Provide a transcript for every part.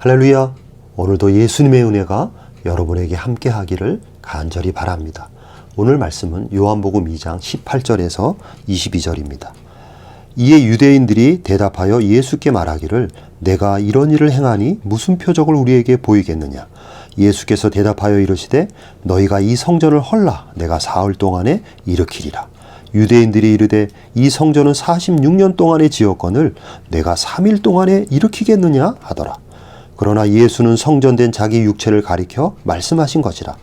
할렐루야! 오늘도 예수님의 은혜가 여러분에게 함께 하기를 간절히 바랍니다. 오늘 말씀은 요한복음 2장 18절에서 22절입니다. 이에 유대인들이 대답하여 예수께 말하기를 내가 이런 일을 행하니 무슨 표적을 우리에게 보이겠느냐? 예수께서 대답하여 이르시되 너희가 이 성전을 헐라 내가 사흘 동안에 일으키리라. 유대인들이 이르되 이 성전은 46년 동안에 지었거늘 내가 3일 동안에 일으키겠느냐 하더라. 그러나 예수는 성전된 자기 육체를 가리켜 말씀하신 것이라.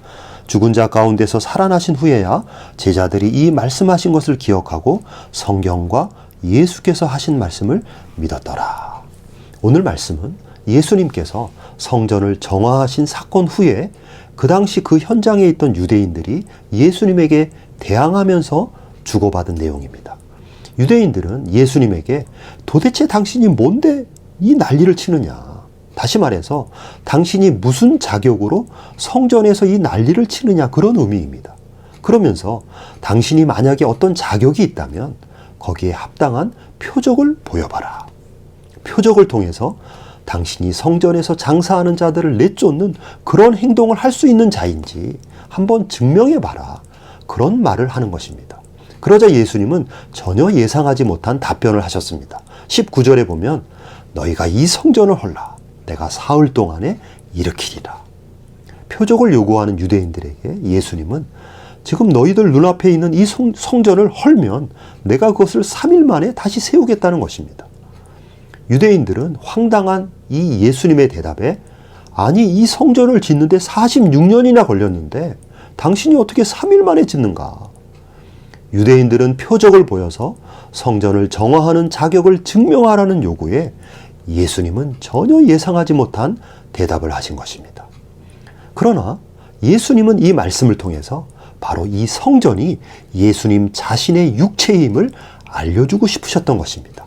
죽은 자 가운데서 살아나신 후에야 제자들이 이 말씀하신 것을 기억하고 성경과 예수께서 하신 말씀을 믿었더라. 오늘 말씀은 예수님께서 성전을 정화하신 사건 후에 그 당시 그 현장에 있던 유대인들이 예수님에게 대항하면서 주고받은 내용입니다. 유대인들은 예수님에게 도대체 당신이 뭔데 이 난리를 치느냐? 다시 말해서 당신이 무슨 자격으로 성전에서 이 난리를 치느냐 그런 의미입니다. 그러면서 당신이 만약에 어떤 자격이 있다면 거기에 합당한 표적을 보여봐라. 표적을 통해서 당신이 성전에서 장사하는 자들을 내쫓는 그런 행동을 할 수 있는 자인지 한번 증명해봐라. 그런 말을 하는 것입니다. 그러자 예수님은 전혀 예상하지 못한 답변을 하셨습니다. 19절에 보면 너희가 이 성전을 헐라. 내가 사흘 동안에 일으키리라. 표적을 요구하는 유대인들에게 예수님은 지금 너희들 눈앞에 있는 이 성전을 헐면 내가 그것을 3일 만에 다시 세우겠다는 것입니다. 유대인들은 황당한 이 예수님의 대답에 아니 이 성전을 짓는데 46년이나 걸렸는데 당신이 어떻게 3일 만에 짓는가? 유대인들은 표적을 보여서 성전을 정화하는 자격을 증명하라는 요구에 예수님은 전혀 예상하지 못한 대답을 하신 것입니다. 그러나 예수님은 이 말씀을 통해서 바로 이 성전이 예수님 자신의 육체임을 알려주고 싶으셨던 것입니다.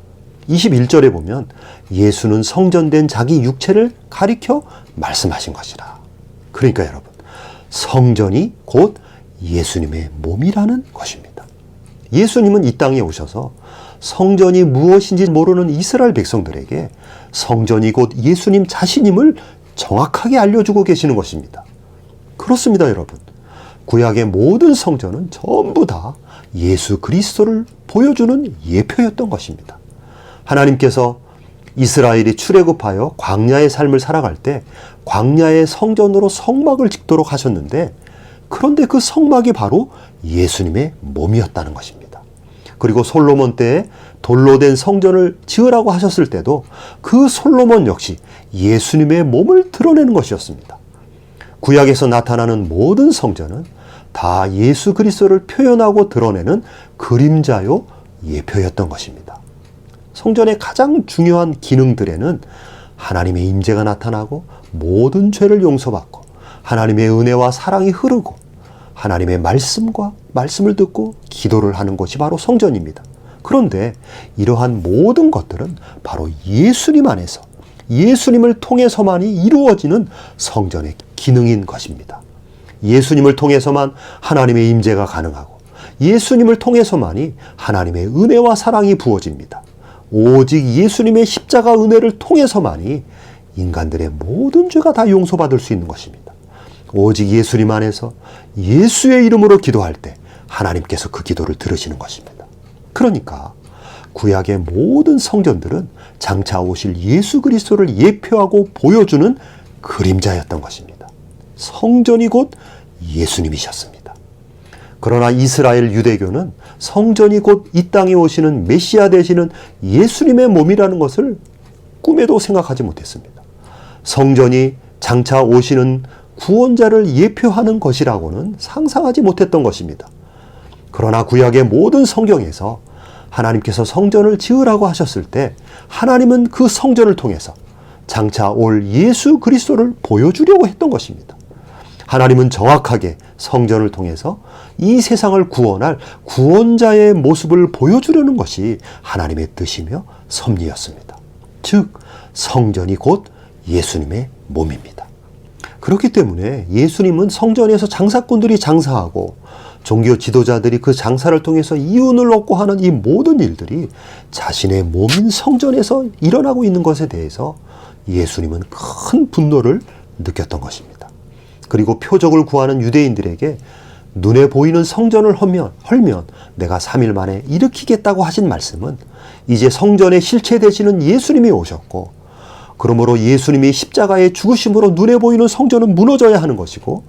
21절에 보면 예수는 성전된 자기 육체를 가리켜 말씀하신 것이라. 그러니까 여러분, 성전이 곧 예수님의 몸이라는 것입니다. 예수님은 이 땅에 오셔서 성전이 무엇인지 모르는 이스라엘 백성들에게 성전이 곧 예수님 자신임을 정확하게 알려주고 계시는 것입니다. 그렇습니다, 여러분. 구약의 모든 성전은 전부 다 예수 그리스도를 보여주는 예표였던 것입니다. 하나님께서 이스라엘이 출애굽하여 광야의 삶을 살아갈 때 광야의 성전으로 성막을 짓도록 하셨는데 그런데 그 성막이 바로 예수님의 몸이었다는 것입니다. 그리고 솔로몬 때에 돌로 된 성전을 지으라고 하셨을 때도 그 솔로몬 역시 예수님의 몸을 드러내는 것이었습니다. 구약에서 나타나는 모든 성전은 다 예수 그리스도를 표현하고 드러내는 그림자요 예표였던 것입니다. 성전의 가장 중요한 기능들에는 하나님의 임재가 나타나고 모든 죄를 용서받고 하나님의 은혜와 사랑이 흐르고 하나님의 말씀을 듣고 기도를 하는 것이 바로 성전입니다. 그런데 이러한 모든 것들은 바로 예수님 안에서 예수님을 통해서만이 이루어지는 성전의 기능인 것입니다. 예수님을 통해서만 하나님의 임재가 가능하고 예수님을 통해서만이 하나님의 은혜와 사랑이 부어집니다. 오직 예수님의 십자가 은혜를 통해서만이 인간들의 모든 죄가 다 용서받을 수 있는 것입니다. 오직 예수님 안에서 예수의 이름으로 기도할 때 하나님께서 그 기도를 들으시는 것입니다. 그러니까 구약의 모든 성전들은 장차 오실 예수 그리스도를 예표하고 보여주는 그림자였던 것입니다. 성전이 곧 예수님이셨습니다. 그러나 이스라엘 유대교는 성전이 곧 이 땅에 오시는 메시아 되시는 예수님의 몸이라는 것을 꿈에도 생각하지 못했습니다. 성전이 장차 오시는 구원자를 예표하는 것이라고는 상상하지 못했던 것입니다. 그러나 구약의 모든 성경에서 하나님께서 성전을 지으라고 하셨을 때 하나님은 그 성전을 통해서 장차 올 예수 그리스도를 보여주려고 했던 것입니다. 하나님은 정확하게 성전을 통해서 이 세상을 구원할 구원자의 모습을 보여주려는 것이 하나님의 뜻이며 섭리였습니다. 즉 성전이 곧 예수님의 몸입니다. 그렇기 때문에 예수님은 성전에서 장사꾼들이 장사하고 종교 지도자들이 그 장사를 통해서 이윤을 얻고 하는 이 모든 일들이 자신의 몸인 성전에서 일어나고 있는 것에 대해서 예수님은 큰 분노를 느꼈던 것입니다. 그리고 표적을 구하는 유대인들에게 눈에 보이는 성전을 헐면 내가 3일 만에 일으키겠다고 하신 말씀은 이제 성전의 실체 되시는 예수님이 오셨고, 그러므로 예수님이 십자가에 죽으심으로 눈에 보이는 성전은 무너져야 하는 것이고,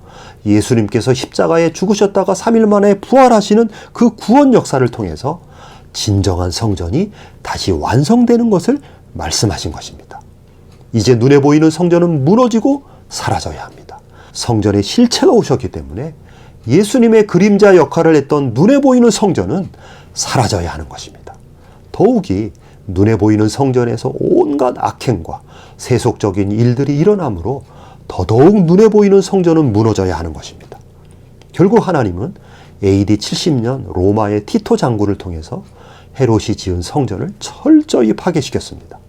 예수님께서 십자가에 죽으셨다가 3일 만에 부활하시는 그 구원 역사를 통해서 진정한 성전이 다시 완성되는 것을 말씀하신 것입니다. 이제 눈에 보이는 성전은 무너지고 사라져야 합니다. 성전의 실체가 오셨기 때문에 예수님의 그림자 역할을 했던 눈에 보이는 성전은 사라져야 하는 것입니다. 더욱이 눈에 보이는 성전에서 온갖 악행과 세속적인 일들이 일어나므로 더더욱 눈에 보이는 성전은 무너져야 하는 것입니다. 결국 하나님은 AD 70년 로마의 티토 장군을 통해서 헤롯이 지은 성전을 철저히 파괴시켰습니다.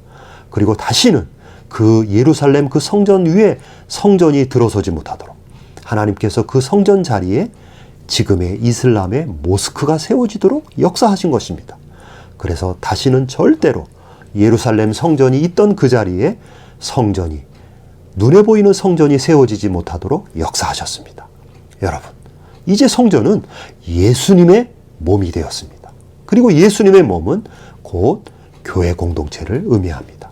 그리고 다시는 그 예루살렘 그 성전 위에 성전이 들어서지 못하도록 하나님께서 그 성전 자리에 지금의 이슬람의 모스크가 세워지도록 역사하신 것입니다. 그래서 다시는 절대로 예루살렘 성전이 있던 그 자리에 성전이, 눈에 보이는 성전이 세워지지 못하도록 역사하셨습니다. 여러분, 이제 성전은 예수님의 몸이 되었습니다. 그리고 예수님의 몸은 곧 교회 공동체를 의미합니다.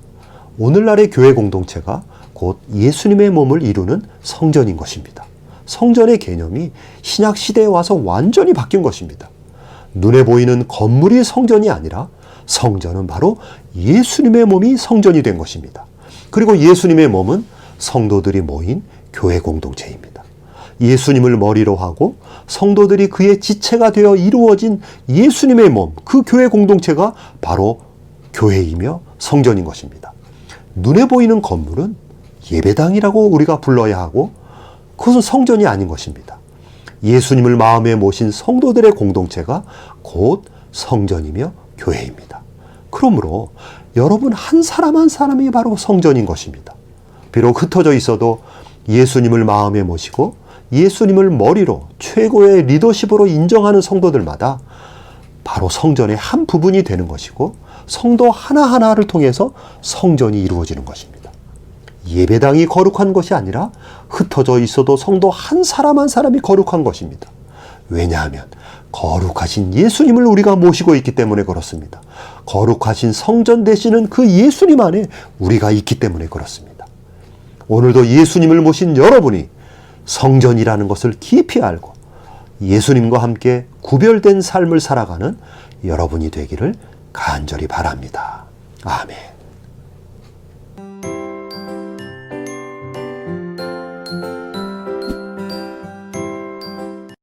오늘날의 교회 공동체가 곧 예수님의 몸을 이루는 성전인 것입니다. 성전의 개념이 신약 시대에 와서 완전히 바뀐 것입니다. 눈에 보이는 건물이 성전이 아니라 성전은 바로 예수님의 몸이 성전이 된 것입니다. 그리고 예수님의 몸은 성도들이 모인 교회 공동체입니다. 예수님을 머리로 하고 성도들이 그의 지체가 되어 이루어진 예수님의 몸, 그 교회 공동체가 바로 교회이며 성전인 것입니다. 눈에 보이는 건물은 예배당이라고 우리가 불러야 하고 그것은 성전이 아닌 것입니다. 예수님을 마음에 모신 성도들의 공동체가 곧 성전이며 교회입니다. 그러므로 여러분 한 사람 한 사람이 바로 성전인 것입니다. 비록 흩어져 있어도 예수님을 마음에 모시고 예수님을 머리로 최고의 리더십으로 인정하는 성도들마다 바로 성전의 한 부분이 되는 것이고, 성도 하나하나를 통해서 성전이 이루어지는 것입니다. 예배당이 거룩한 것이 아니라 흩어져 있어도 성도 한 사람 한 사람이 거룩한 것입니다. 왜냐하면 거룩하신 예수님을 우리가 모시고 있기 때문에 그렇습니다. 거룩하신 성전 되시는 그 예수님 안에 우리가 있기 때문에 그렇습니다. 오늘도 예수님을 모신 여러분이 성전이라는 것을 깊이 알고 예수님과 함께 구별된 삶을 살아가는 여러분이 되기를 간절히 바랍니다. 아멘.